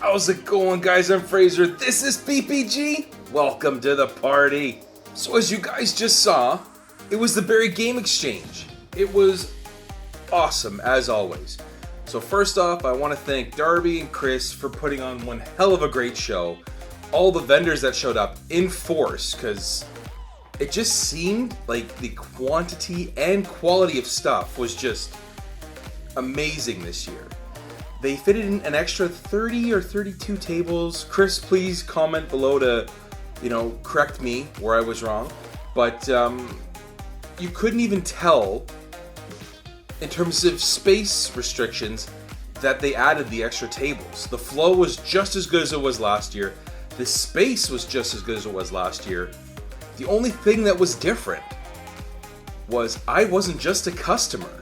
How's it going, guys? I'm Frazer. This is P.P.G. Welcome to the party. So as you guys just saw, it was the Barrie Game Exchange. It was awesome, as always. So first off, I want to thank Darby and Chris for putting on one hell of a great show. All the vendors that showed up in force, because it just seemed like the quantity and quality of stuff was just amazing this year. They fitted in an extra 30 or 32 tables. Chris, please comment below to, correct me where I was wrong. But you couldn't even tell, in terms of space restrictions, that they added the extra tables. The flow was just as good as it was last year. The space was just as good as it was last year. The only thing that was different was I wasn't just a customer.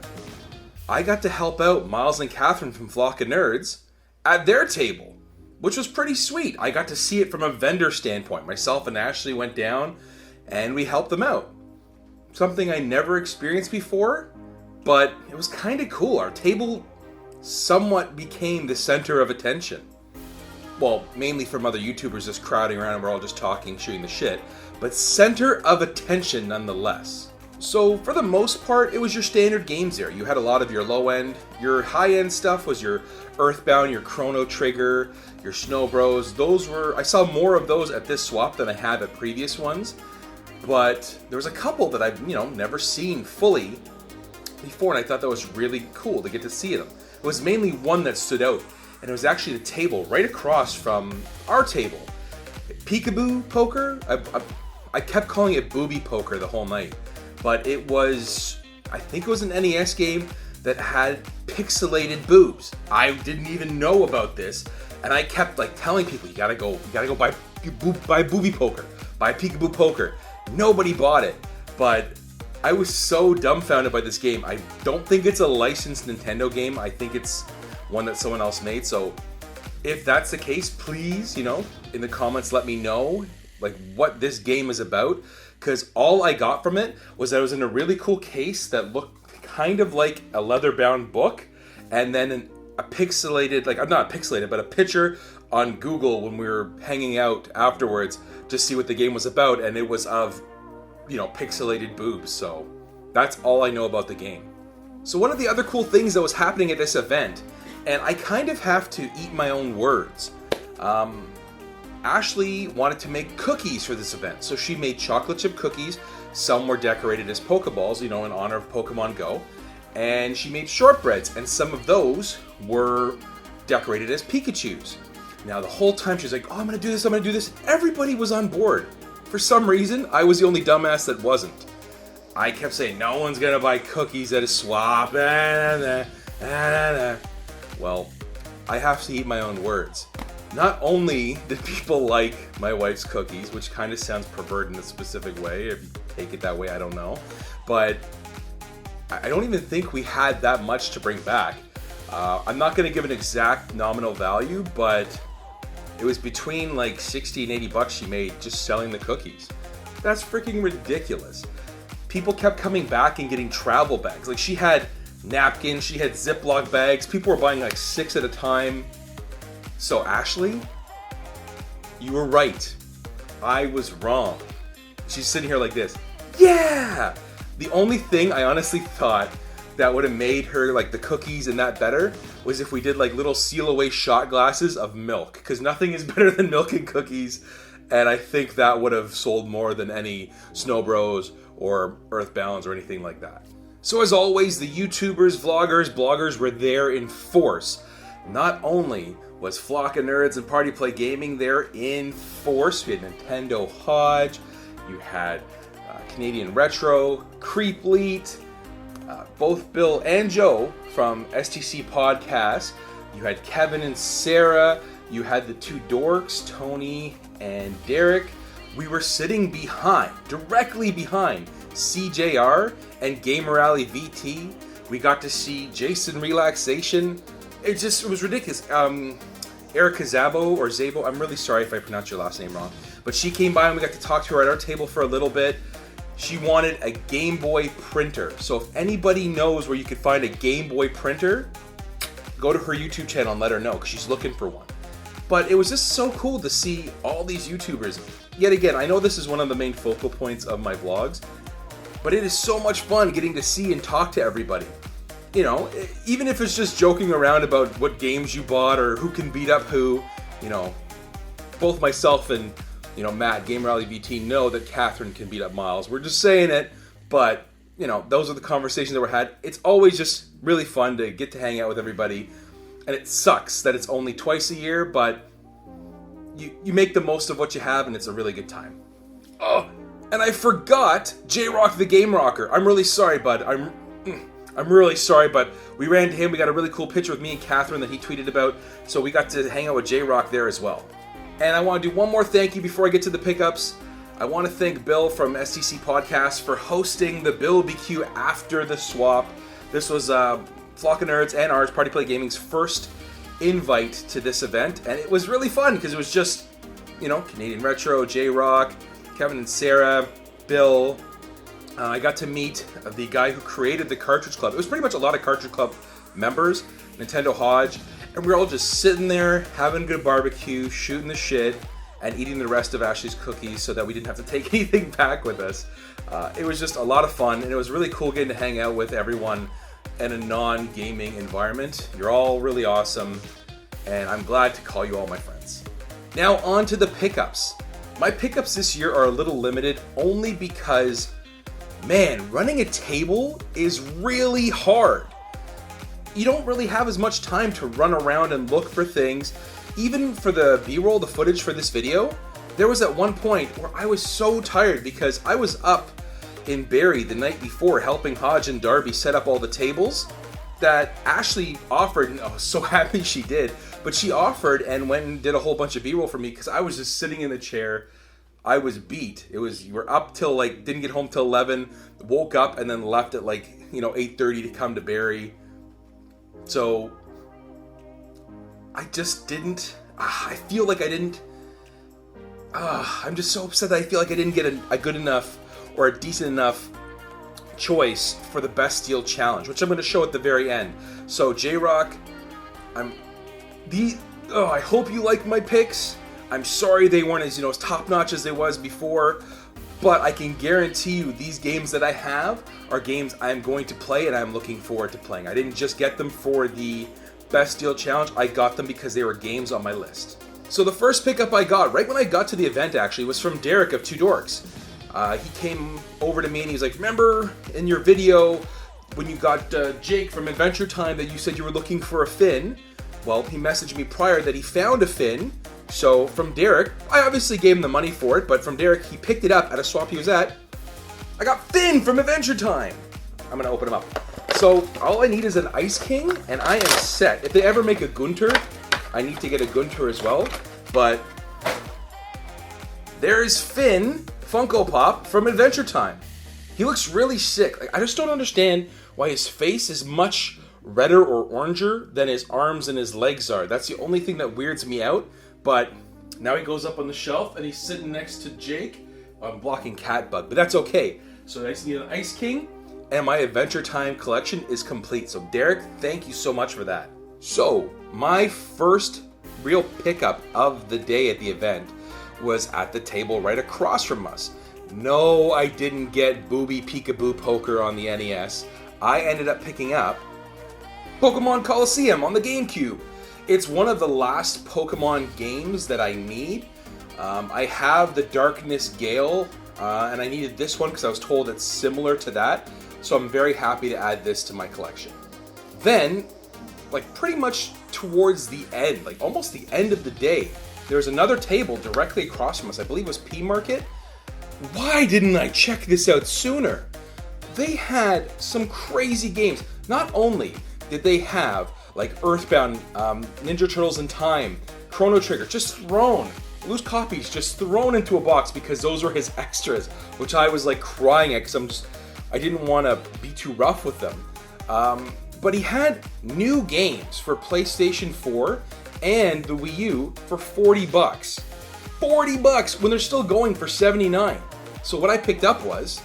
I got to help out Miles and Catherine from Flock of Nerds at their table, which was pretty sweet. I got to see it from a vendor standpoint. Myself and Ashley went down and we helped them out. Something I never experienced before, but it was kind of cool. Our table somewhat became the center of attention. Well, mainly from other YouTubers just crowding around and we're all just talking, shooting the shit, but center of attention nonetheless. So for the most part, it was your standard games there. You had a lot of your low end. Your high end stuff was your Earthbound, your Chrono Trigger, your Snow Bros. I saw more of those at this swap than I have at previous ones. But there was a couple that I've, never seen fully before, and I thought that was really cool to get to see them. It was mainly one that stood out, and it was actually the table right across from our table. Peekaboo poker? I kept calling it booby poker the whole night. But I think it was an N.E.S. game that had pixelated boobs. I didn't even know about this, and I kept telling people, you gotta go buy booby poker, buy peekaboo poker. Nobody bought it, but I was so dumbfounded by this game. I don't think it's a licensed Nintendo game. I think it's one that someone else made. So if that's the case, please, in the comments, let me know what this game is about. Because all I got from it was that it was in a really cool case that looked kind of like a leather-bound book, and then a pixelated, not pixelated, but a picture on Google when we were hanging out afterwards to see what the game was about, and it was of, pixelated boobs. So that's all I know about the game. So one of the other cool things that was happening at this event, and I kind of have to eat my own words, Ashley wanted to make cookies for this event, so she made chocolate chip cookies. Some were decorated as Pokeballs, in honor of Pokemon Go. And she made shortbreads, and some of those were decorated as Pikachus. Now, the whole time she was like, I'm gonna do this. Everybody was on board. For some reason, I was the only dumbass that wasn't. I kept saying, no one's gonna buy cookies at a swap. Well, I have to eat my own words. Not only did people like my wife's cookies, which kind of sounds perverted in a specific way, if you take it that way, I don't know, but I don't even think we had that much to bring back. I'm not going to give an exact nominal value, but it was between 60 and 80 bucks she made just selling the cookies. That's freaking ridiculous. People kept coming back and getting travel bags. She had napkins, she had Ziploc bags, people were buying 6 at a time. So Ashley, you were right. I was wrong. She's sitting here like this. Yeah! The only thing I honestly thought that would have made her the cookies and that better was if we did little seal away shot glasses of milk. Because nothing is better than milk and cookies. And I think that would have sold more than any Snow Bros or Earthbounds or anything like that. So as always, the YouTubers, vloggers, bloggers were there in force. Not only was Flock of Nerds and Party Play Gaming there in force. We had Nintendo Hodge, you had Canadian Retro, Creepleet, both Bill and Joe from STC Podcast. You had Kevin and Sarah. You had the two dorks, Tony and Derek. We were sitting directly behind CJR and Gamer Alley VT. We got to see Jason Relaxation. It was ridiculous. Erica Zabo, I'm really sorry if I pronounced your last name wrong, but she came by and we got to talk to her at our table for a little bit. She wanted a Game Boy printer. So if anybody knows where you could find a Game Boy printer, go to her YouTube channel and let her know, because she's looking for one. But it was just so cool to see all these YouTubers. Yet again, I know this is one of the main focal points of my vlogs, but it is so much fun getting to see and talk to everybody. You know, even if it's just joking around about what games you bought or who can beat up who, you know, both myself and, you know, Matt, Game Rally VT, know that Catherine can beat up Miles. We're just saying it, but, you know, those are the conversations that were had. It's always just really fun to get to hang out with everybody. And it sucks that it's only twice a year, but you make the most of what you have, and it's a really good time. Oh, and I forgot J-Rock the Game Rocker. I'm really sorry, bud. I'm really sorry, but we ran to him. We got a really cool picture with me and Catherine that he tweeted about, so we got to hang out with J-Rock there as well. And I want to do one more thank you before I get to the pickups. I want to thank Bill from STC Podcast for hosting the Bill BQ after the swap. This was Flock of Nerds and ours, Party Play Gaming's first invite to this event, and it was really fun because it was just, you know, Canadian Retro, J-Rock, Kevin and Sarah, Bill. I got to meet the guy who created the Cartridge Club. It was pretty much a lot of Cartridge Club members, Nintendo Hodge, and we were all just sitting there having a good barbecue, shooting the shit, and eating the rest of Ashley's cookies so that we didn't have to take anything back with us. It was just a lot of fun, and it was really cool getting to hang out with everyone in a non-gaming environment. You're all really awesome, and I'm glad to call you all my friends. Now on to the pickups. My pickups this year are a little limited only because, man, running a table is really hard. You don't really have as much time to run around and look for things. Even for the B-roll, the footage for this video, there was at one point where I was so tired because I was up in Barrie the night before helping Hodge and Darby set up all the tables that Ashley offered, and I was so happy she did, but she offered and went and did a whole bunch of B-roll for me because I was just sitting in the chair. I was beat. You were up till didn't get home till 11, woke up and then left at 8:30 to come to Barrie. So I just didn't, I feel like I didn't, I'm just so upset that I feel like I didn't get a good enough or a decent enough choice for the Best Deal Challenge, which I'm going to show at the very end. So J-Rock, I hope you like my picks. I'm sorry they weren't as top-notch as they was before, but I can guarantee you these games that I have are games I'm going to play and I'm looking forward to playing. I didn't just get them for the Best Deal Challenge, I got them because they were games on my list. So the first pickup I got, right when I got to the event actually, was from Derek of Two Dorks. He came over to me and he was like, remember in your video when you got Jake from Adventure Time that you said you were looking for a fin? Well, he messaged me prior that he found a fin. So from Derek, I obviously gave him the money for it, but from Derek, he picked it up at a swap he was at. I got Finn from Adventure Time. I'm gonna open him up. So all I need is an Ice King and I am set. If they ever make a Gunter, I need to get a Gunter as well. But there's Finn Funko Pop from Adventure Time. He looks really sick. I just don't understand why his face is much redder or oranger than his arms and his legs are. That's the only thing that weirds me out. But now he goes up on the shelf and he's sitting next to Jake. I'm blocking Catbug, but that's okay. So I just need an Ice King and my Adventure Time collection is complete. So Derek, thank you so much for that. So my first real pickup of the day at the event was at the table right across from us. No, I didn't get Booby Peekaboo Poker on the NES. I ended up picking up Pokemon Coliseum on the GameCube. It's one of the last Pokemon games that I need. I have the Darkness Gale, and I needed this one because I was told it's similar to that. So I'm very happy to add this to my collection. Then, pretty much towards the end, almost the end of the day, there's another table directly across from us. I believe it was P-Market. Why didn't I check this out sooner? They had some crazy games. Not only did they have Earthbound, Ninja Turtles in Time, Chrono Trigger, just thrown, loose copies, just thrown into a box because those were his extras, which I was crying at because I didn't want to be too rough with them. But he had new games for PlayStation 4 and the Wii U for $40. $40 when they're still going for $79. So what I picked up was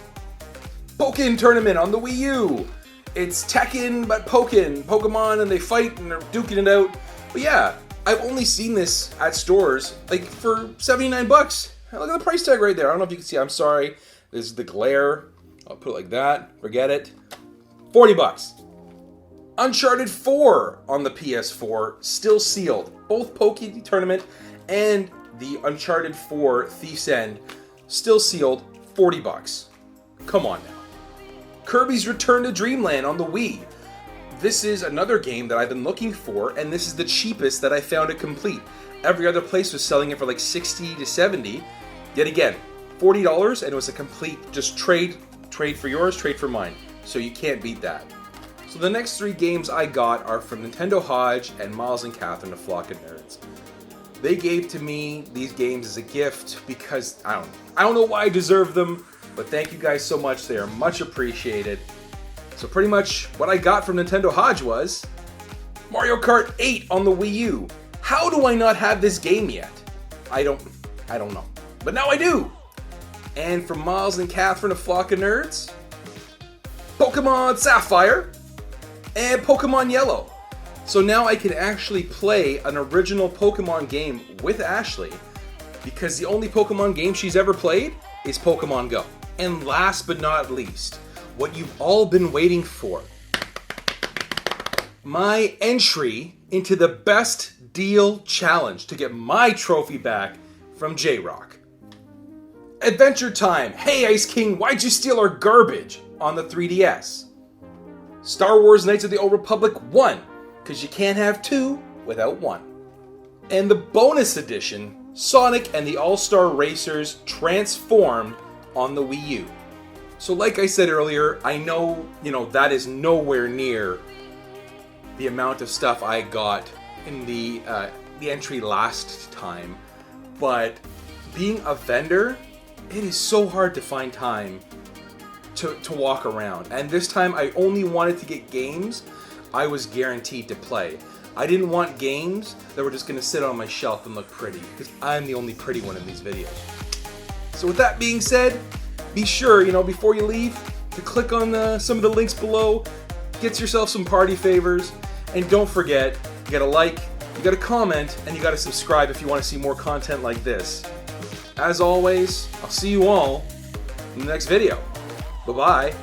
Pokken Tournament on the Wii U. It's Tekken, but Pokemon, and they fight and they're duking it out. But yeah, I've only seen this at stores like for 79 bucks. Look at the price tag right there. I don't know if you can see. I'm sorry. This is the glare. I'll put it like that. Forget it. 40 bucks. Uncharted 4 on the PS4, still sealed. Both Poke Tournament and the Uncharted 4 Thief's End, still sealed. 40 bucks. Come on now. Kirby's Return to Dreamland on the Wii. This is another game that I've been looking for, and this is the cheapest that I found it complete. Every other place was selling it for like 60 to 70. Yet again, $40, and it was a complete just trade for yours, trade for mine. So you can't beat that. So the next 3 games I got are from Nintendo Hodge and Miles and Catherine, A Flock of Nerds. They gave to me these games as a gift because I don't know why I deserve them, but thank you guys so much. They are much appreciated. So pretty much what I got from Nintendo Hodge was Mario Kart 8 on the Wii U. How do I not have this game yet? I don't know. But now I do. And from Miles and Catherine, A Flock of Nerds, Pokemon Sapphire and Pokemon Yellow. So now I can actually play an original Pokemon game with Ashley because the only Pokemon game she's ever played is Pokemon Go. And last but not least, what you've all been waiting for. My entry into the Best Deal Challenge to get my trophy back from J-Rock. Adventure Time, Hey Ice King, Why'd You Steal Our Garbage on the 3DS. Star Wars Knights of the Old Republic 1, because you can't have 2 without 1. And the bonus edition, Sonic and the All-Star Racers Transformed on the Wii U. So like I said earlier, I know, that is nowhere near the amount of stuff I got in the entry last time. But being a vendor, it is so hard to find time to walk around. And this time I only wanted to get games I was guaranteed to play. I didn't want games that were just going to sit on my shelf and look pretty, because I'm the only pretty one in these videos. So with that being said, be sure, before you leave, to click on some of the links below, get yourself some party favors, and don't forget, you gotta like, you gotta comment, and you gotta subscribe if you want to see more content like this. As always, I'll see you all in the next video. Bye-bye.